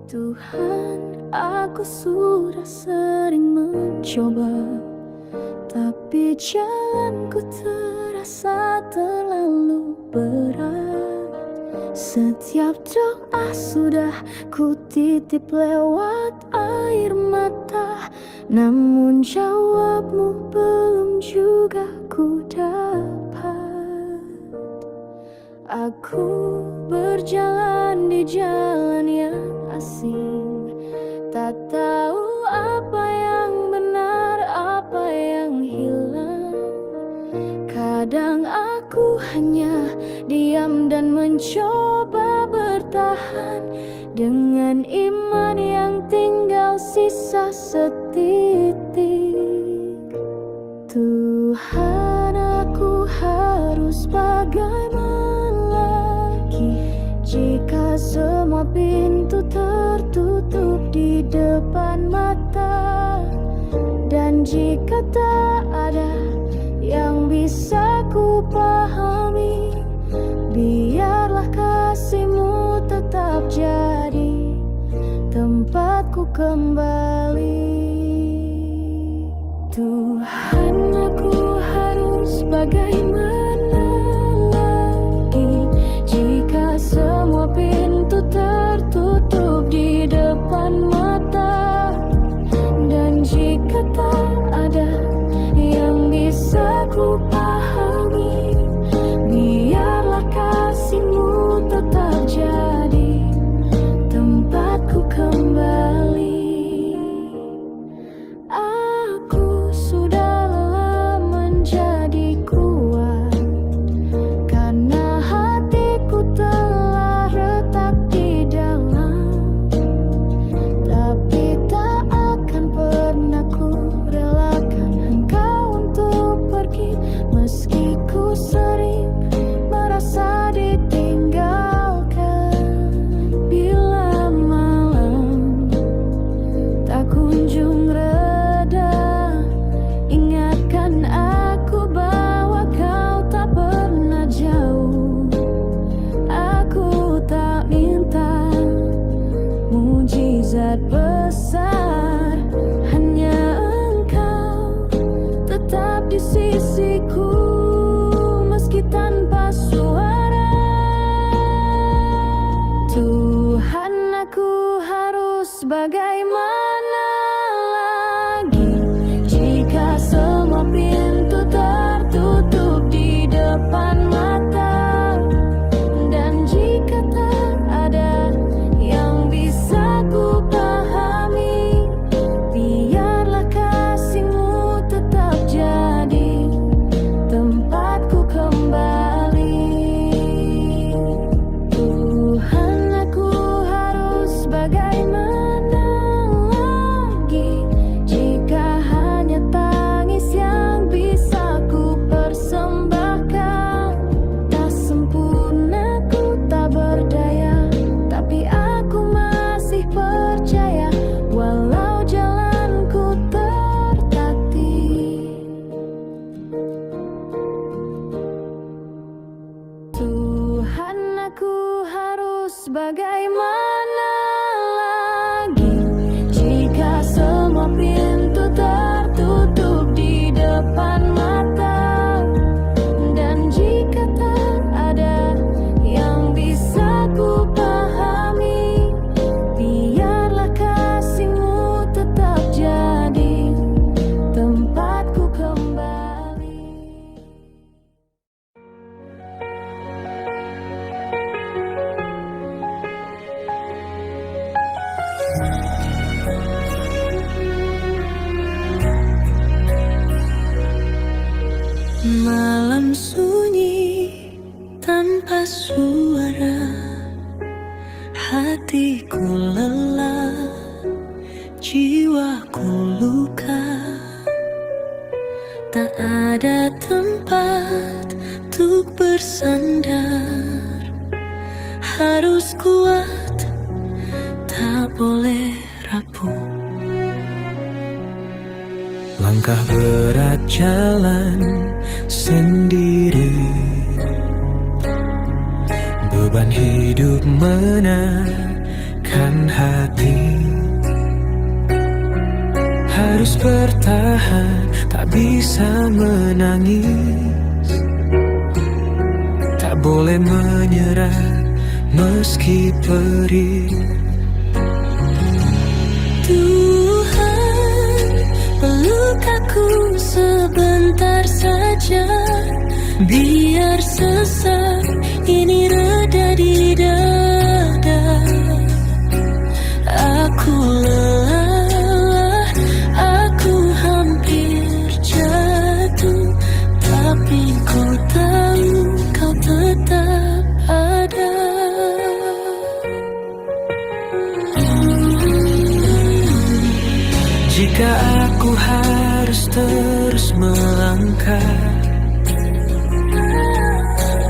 Tuhan, aku sudah sering mencoba, tapi jalanku terasa terlalu berat. Setiap doa sudah ku titip lewat air mata, namun jawabmu belum juga ku dapat. Aku berjalan di jalan yang asing, tak tahu apa yang benar, apa yang hilang. Kadang aku hanya diam dan mencoba bertahan, dengan iman yang tinggal sisa setitik. Tuhan, aku harus bagaimana jika semua pintu tertutup di depan mata, dan jika tak ada yang bisa ku pahami, biarlah kasih-Mu tetap jadi tempatku kembali. Tuhan, aku harus bagaimana semua pintu tertutup di depan mata, dan jika tak ada yang bisa ku pahami, biarlah kasih-Mu tetap jadi tempatku kembali. Aku sudah lelah menjadi kuat, karena hatiku telah retak di dalam, tapi tak akan pernah ku relakan Engkau untuk pergi, meski ku sering merasa ditinggalkan. Bila malam tak kunjung reda, ingatkan aku bahwa Kau tak pernah jauh. Aku tak minta mujizat besar, hanya Engkau tetap di sisiku, meski tanpa suara. Tuhan, aku harus bagaimana lagi jika semua pintu tertutup di depan mata, dan jika tak ada yang bisa ku pahami, biarlah kasih-Mu tetap jadi tempatku kembali. Tuhan, aku harus bagaimana lagi jika hanya tangis yang bisa ku persembahkan. Tak sempurna, ku tak berdaya, tapi aku masih percaya walau jalanku tertatih. Tuhan, aku harus bagaimana lagi jika semua pintu tertutup di depan mata, dan jika tak ada yang bisa ku pahami, biarlah kasih-Mu tetap jadi tempatku kembali. Malam sunyi tanpa suara, hatiku lelah, jiwaku luka. Tak ada tempat untuk bersandar, harus kuat, tak boleh rapuh. Langkah berat jalan sendiri, beban hidup menekan hati. bertahan, tak bisa menangis, tak boleh menyerah meski perih. Tuhan, peluk aku sebentar saja, biar sesak ini reda di dada. Aku lelah, aku hampir jatuh, tapi ku tahu kau tetap ada. Jika aku harus terus melangkah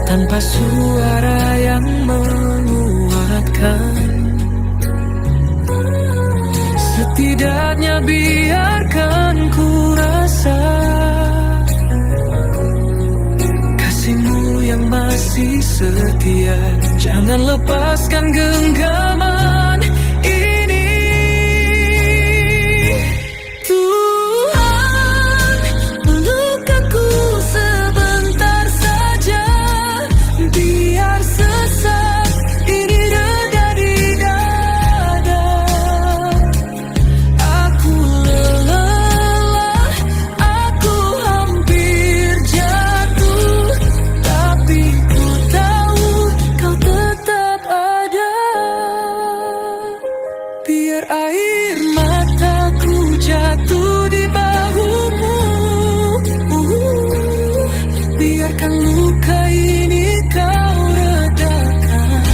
tanpa suara yang menguatkan, setidaknya biarkan ku rasa kasihmu yang masih setia. Jangan lepaskan genggaman ini. Tuhan, peluk aku sebentar saja, biar sesak ini reda di dada. Aku lelah, aku hampir jatuh, tapi ku tahu kau tetap ada. Biar air mataku jatuh di bahumu, biarkan luka ini kau redakan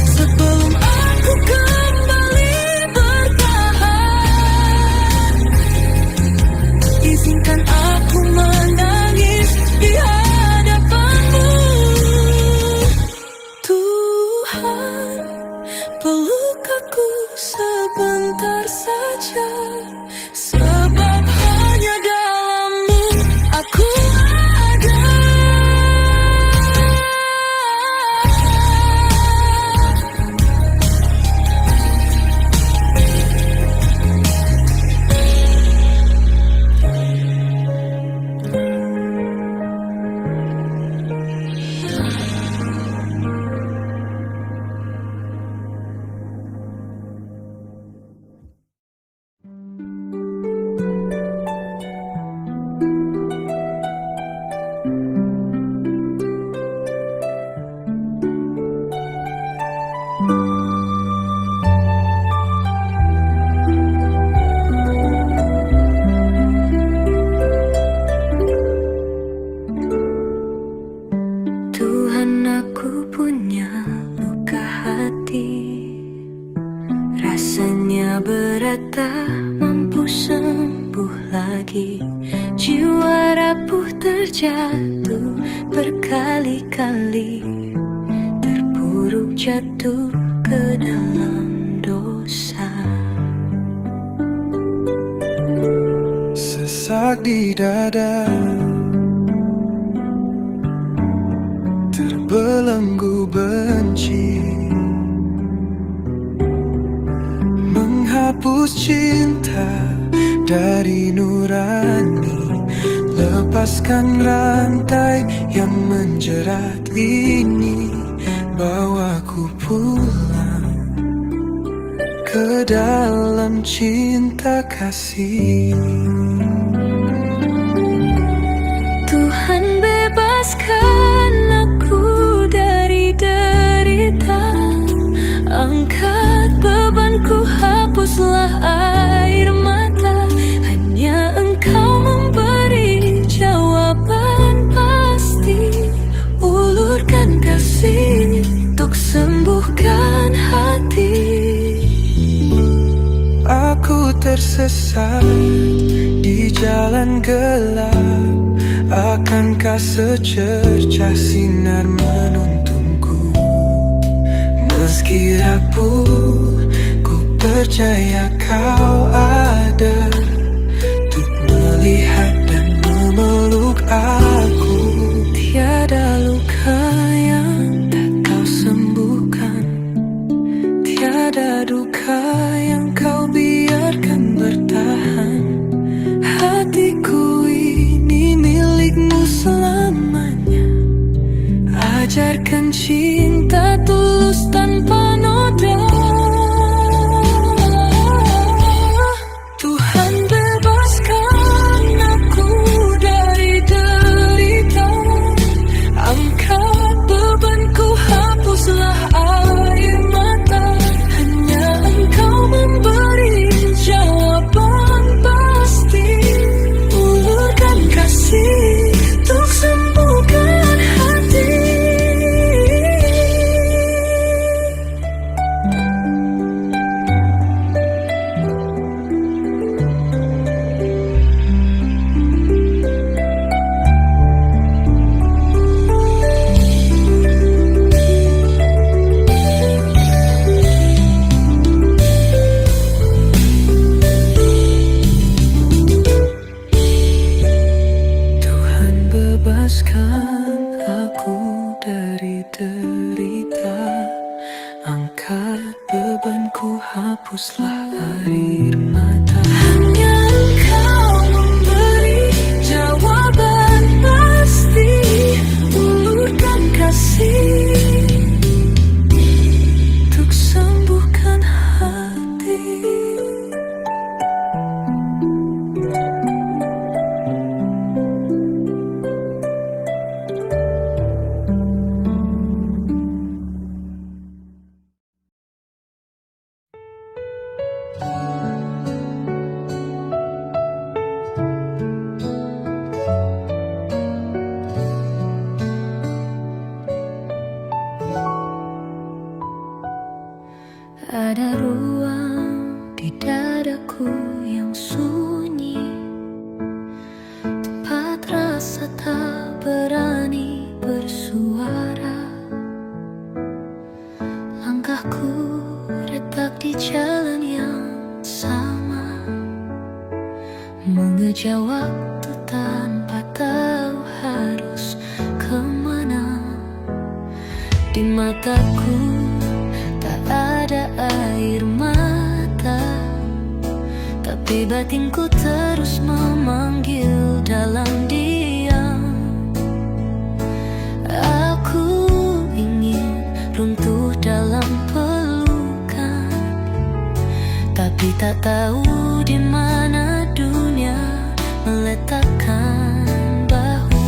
sebelum aku kembali bertahan. Izinkan aku menangis di hadapanmu. Tuhan, peluk aku sebentar saja, sebab hanya dalam-Mu aku ada. Tuhan, aku punya luka hati, rasanya berat tak mampu sembuh lagi. Jiwa rapuh terjatuh berkali-kali, terpuruk jatuh ke dalam dosa. Sesak di dada, terbelenggu benci, menghapus cinta dari nurani. Lepaskan rantai yang menjerat ini, bawaku pulang ke dalam cinta kasih. Tuhan, bebaskan aku dari derita, angkat bebanku, hapuslah air mata. Hanya Engkau memberi jawaban pasti, ulurkan kasih untuk sembuhkan hati. Aku tersesat di jalan gelap, akankah secercah sinar menuntunku? Meski rapuh, ku percaya kau ada untuk melihat dan memeluk aku. Tiada luka yang tak Kau sembuhkan, tiada duka yang Kau biarkan cinta tulus tanpa noda. Tuhan bebaskan aku dari derita, angkat bebanku, hapuslah air mata. Hanya Engkau memberi jawaban pasti, ulurkan kasih untuk sembuhkan hati. Tuhan bebaskan aku dari derita, angkat bebanku, hapuslah air mata. Hanya Engkau memberi jawaban pasti, ulurkan kasih untuk sembuhkan hati. Ada ruang di dadaku yang sunyi, tempat rasa tak berani bersuara. Langkahku retak di jalan yang sama, mengejar waktu tanpa tahu harus kemana. Di mataku tak ada air mata, tapi batinku terus memanggil dalam diam. Aku ingin runtuh dalam pelukan, tapi tak tahu di mana dunia meletakkan bahu.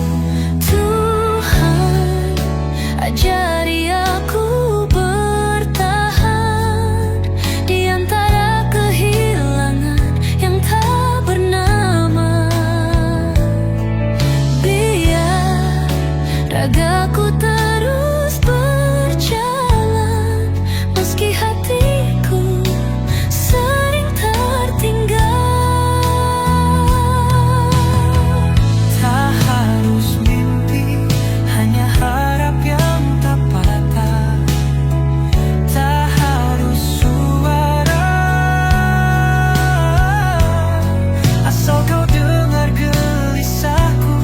Tuhan, ajari aku ragaku terus berjalan, meski hatiku sering tertinggal. Tak harus mimpi, hanya harap yang tak patah. Tak harus suara, asal kau dengar gelisahku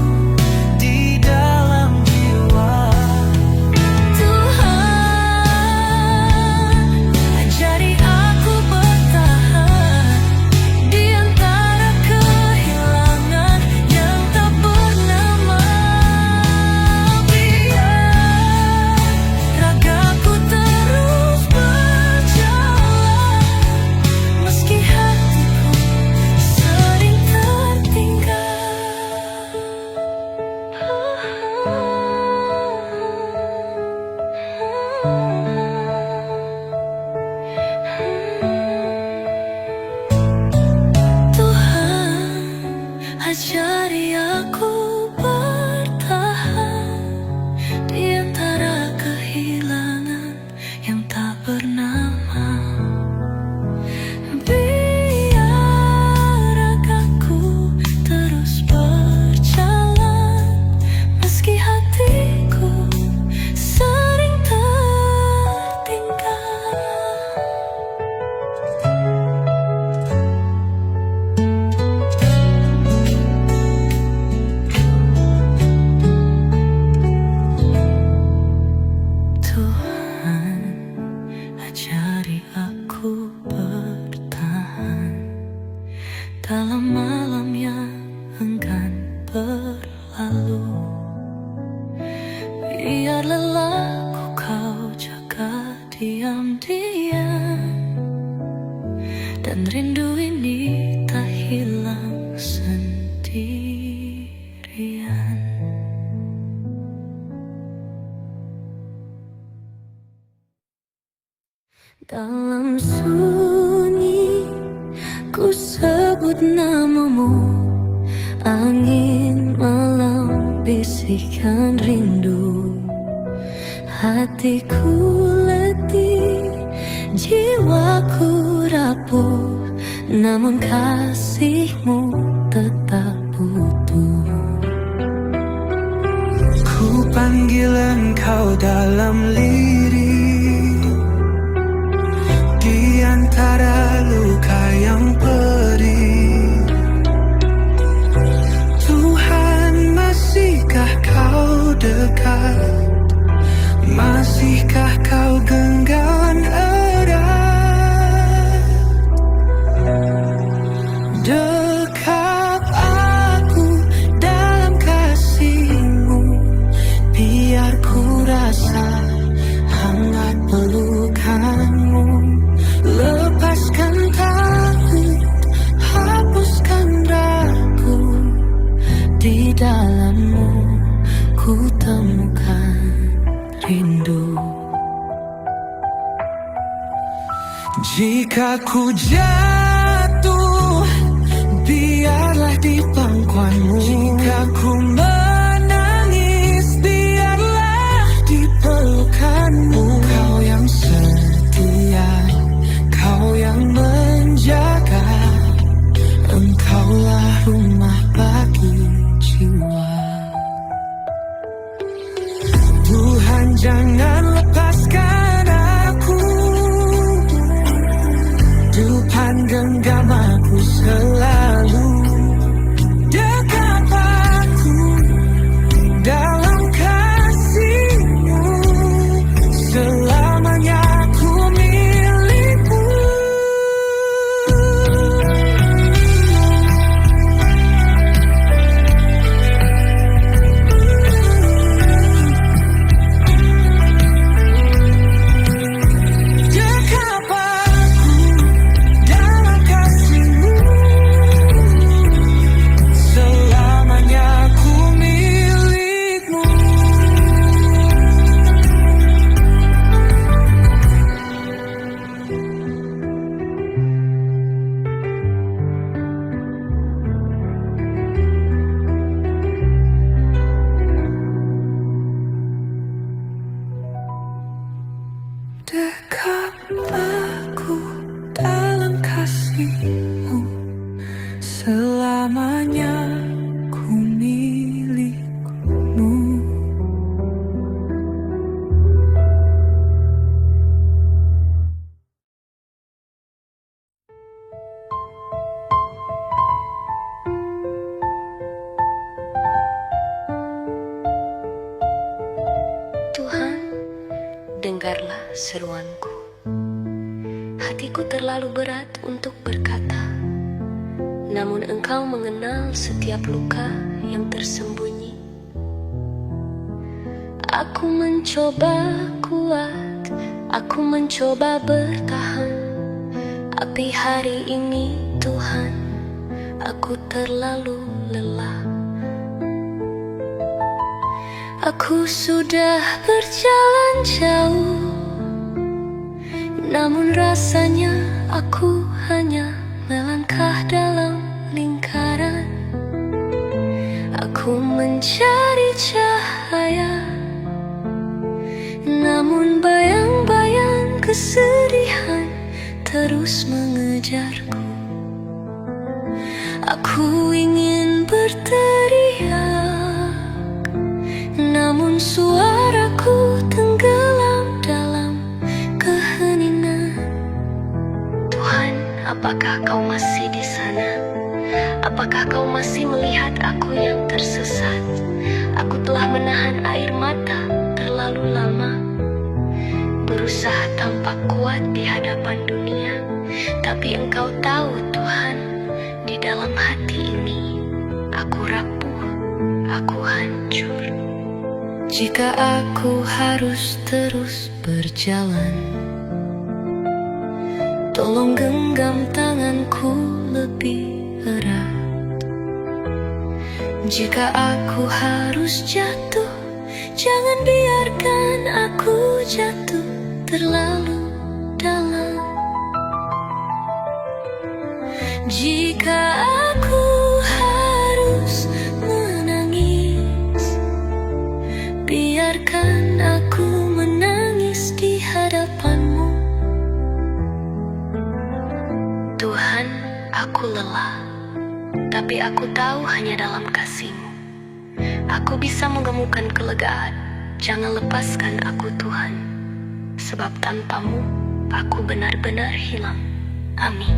di dalam. Ajari aku bertahan di antara kehilangan yang tak bernama. Biar ragaku terus berjalan, meski hatiku sering tertinggal. Ajari aku bertahan dalam malam yang enggan berlalu. Biar lelahku kesepian, dan rindu ini tak hilang sendirian. Dalam sunyi ku sebut namamu, angin malam bisikan rindu. Hatiku letih, jiwaku rapuh, namun kasihmu tetap utuh. Ku panggil engkau dalam lirik, di antara luka yang perih. Tuhan, masihkah kau dekat? Masihkah kau genggam erat? Dekap aku dalam kasih-Mu, biar ku rasa hangat pelukan-Mu. Lepaskan takut, hapuskan ragu, di dalam-Mu ku temukan rindu. Jika ku jatuh, biarlah di pangkuan-Mu. Jika ku menangis, biarlah di pelukan-Mu. Kau yang setia, Kau yang menjaga, Engkaulah rumah bagi jiwa. Tuhan, jangan lepaskan aku, Tuhan genggam aku selalu. Dekap aku dalam kasih-Mu, selamanya ku milik-Mu. Dekap aku dalam kasih-Mu, selamanya ku milik-Mu. Dekap aku dalam kasih-Mu, selamanya ku milik-Mu. Tuhan, dengarlah seruanku. Hatiku terlalu berat untuk berkata, namun Engkau mengenal setiap luka yang tersembunyi. Aku mencoba kuat, aku mencoba bertahan, tapi hari ini Tuhan, aku terlalu lelah. Aku sudah berjalan jauh, namun rasanya aku hanya melangkah dalam lingkaran. Aku mencari cahaya, namun bayang-bayang kesedihan terus mengejarku. Aku ingin berteriak, namun suaraku tenggelam dalam keheningan. Tuhan, apakah Kau masih di sana? Apakah Kau masih melihat aku yang tersesat? Aku telah menahan air mata terlalu lama, berusaha tampak kuat di hadapan dunia, tapi Engkau tahu Tuhan, di dalam hati ini aku rapuh, aku hancur. Jika aku harus terus berjalan, Tolong genggam tanganku lebih erat. Jika aku harus jatuh, jangan biarkan aku jatuh terlalu dalam. Jika aku harus menangis, biarkan aku menangis di hadapanmu. Tuhan, aku lelah, tapi aku tahu hanya dalam kasih-Mu aku bisa mengemukan kelegaan. Jangan lepaskan aku Tuhan, sebab tanpamu aku benar-benar hilang. Amin.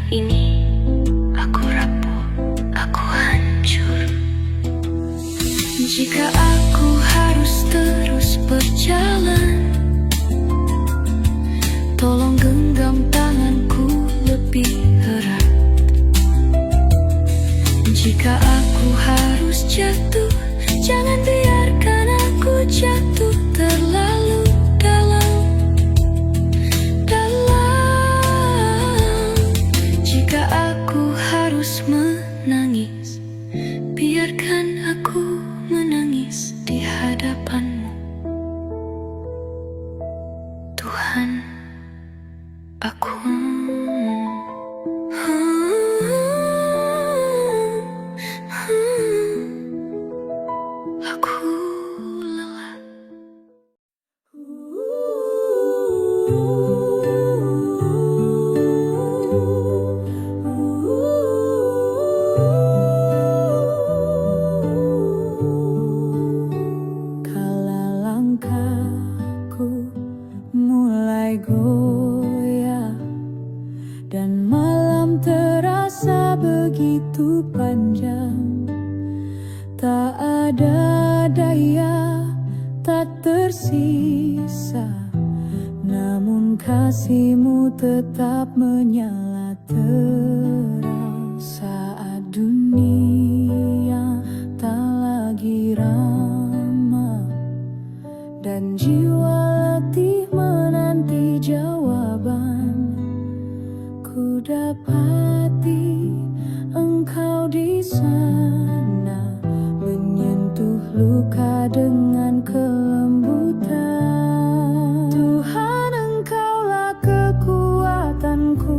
Ini aku rapuh, aku hancur. Jika aku harus terus berjalan, tolong genggam tanganku lebih erat. Jika aku harus jatuh, jangan biarkan aku jatuh terlalu dalam. Jika aku harus menangis, biarkan aku menangis di hadapan-Mu. Tuhan, aku lelah. Langkahku mulai goyah dan malam terasa begitu panjang. Tak ada daya, tak tersisa, namun kasih-Mu tetap menyala terang. Saat dunia tak lagi ramah dan jiwa letih menanti jawaban, ku dapati Engkau di sana, menyentuh luka dengan kelembutan. Tuhan, Engkaulah kekuatanku,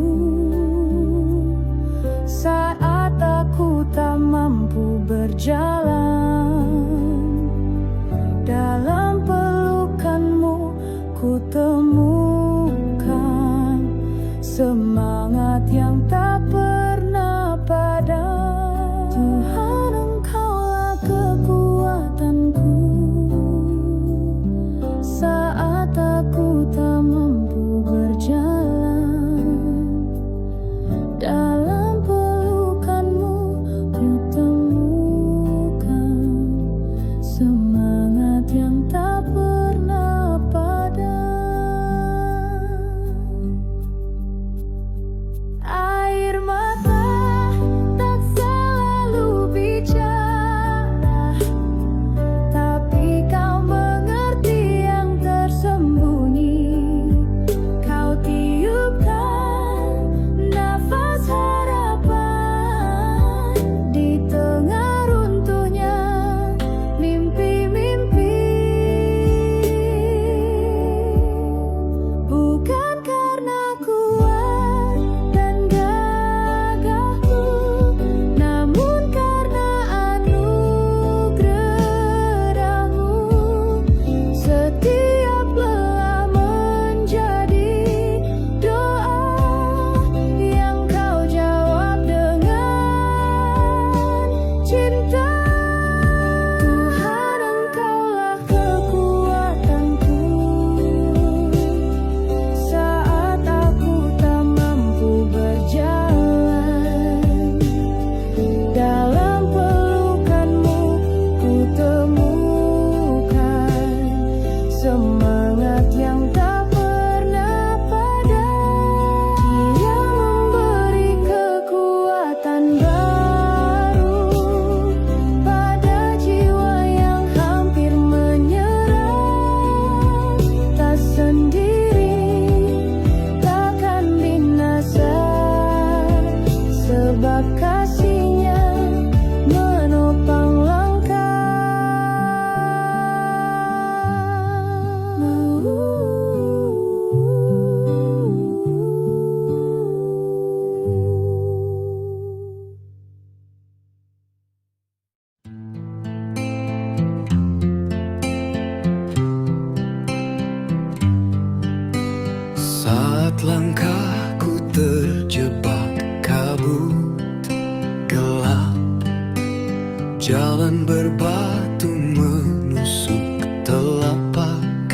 Jalan berbatu menusuk telapak,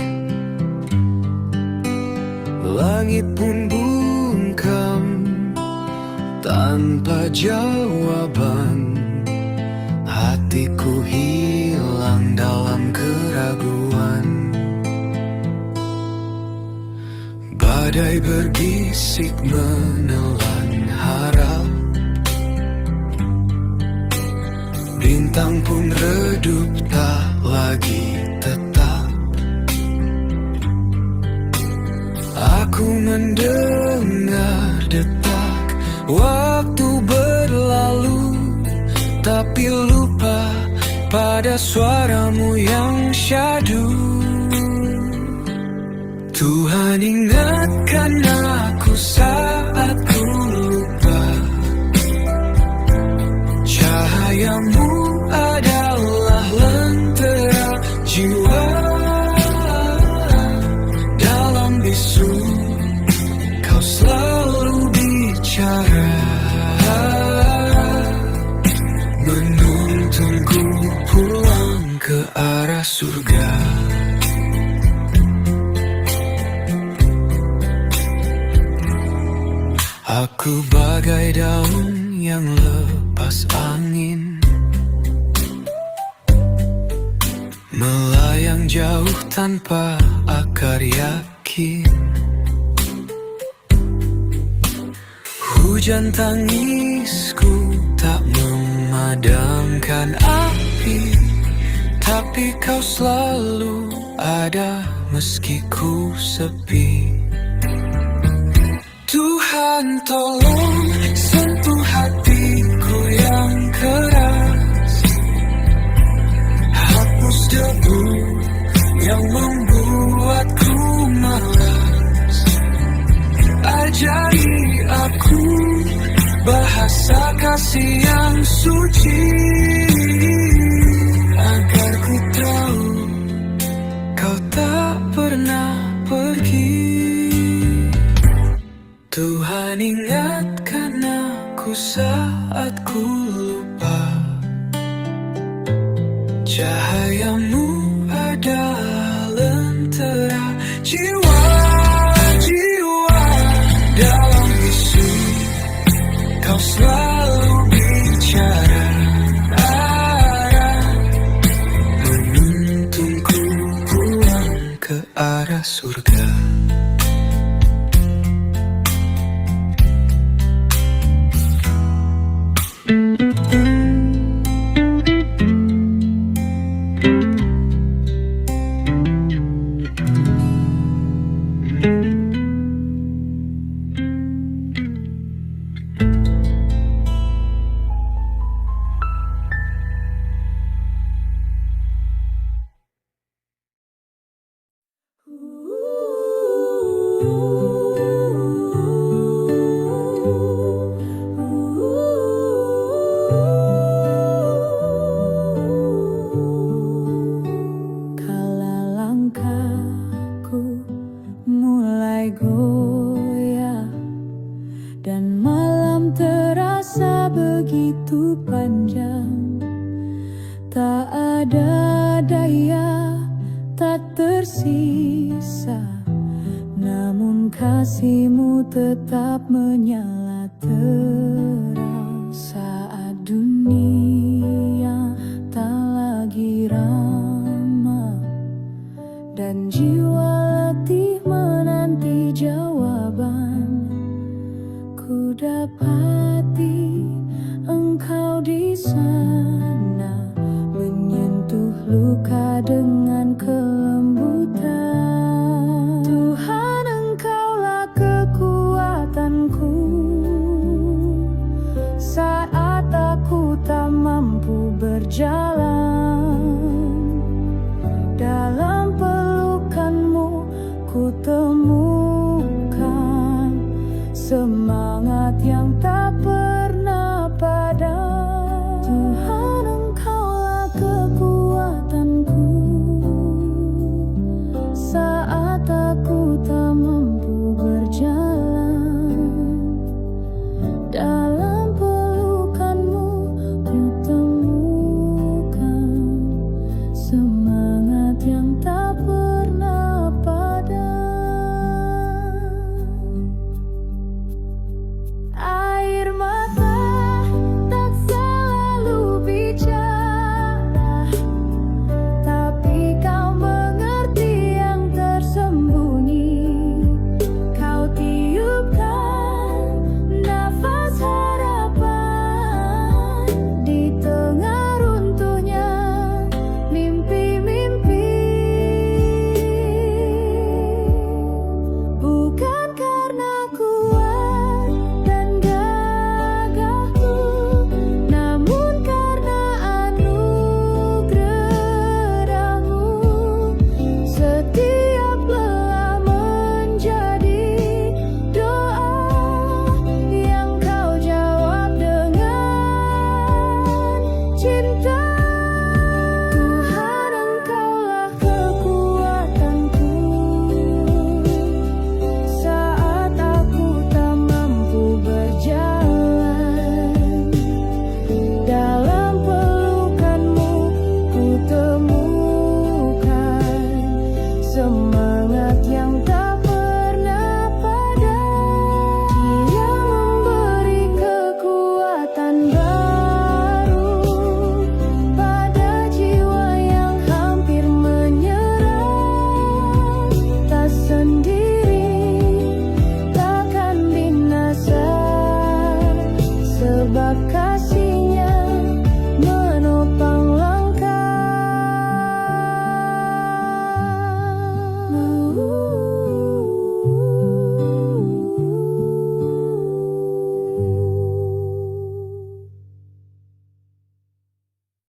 langit pun bungkam tanpa jawaban. Hatiku hilang dalam keraguan. Badai berbisik menelan harap, bintang pun redup tak lagi tetap. Aku mendengar detak waktu berlalu, tapi lupa pada suaramu yang syahdu. Tuhan ingatkan aku saat ku lupa, cahayamu adalah lentera jiwa. Dalam bisu kau selalu bicara, menuntunku pulang ke arah surga. Aku bagai daun yang lepas angin, melayang jauh tanpa akar yakin. Hujan tangisku tak memadamkan api, tapi kau selalu ada meski ku sepi. Tuhan tolong sentuh hatiku yang keras, hapus debu yang membuatku malas. Ajari aku bahasa kasih yang suci, agar ku tahu kau tak pernah pergi. Tuhan ingatkan aku saat ku lupa, cahayamu adalah lentera jiwa. Dalam bisu kau selalu bicara, menuntunku pulang ke arah surga. Kala langkahku mulai goyah dan malam terasa begitu panjang, tak ada daya, tak tersisa, namun kasihmu tetap menyala terang. Saat dunia tak lagi ramah dan jiwa letih menanti jawaban, ku dapati engkau di sana, menyentuh luka dengan kelembutan.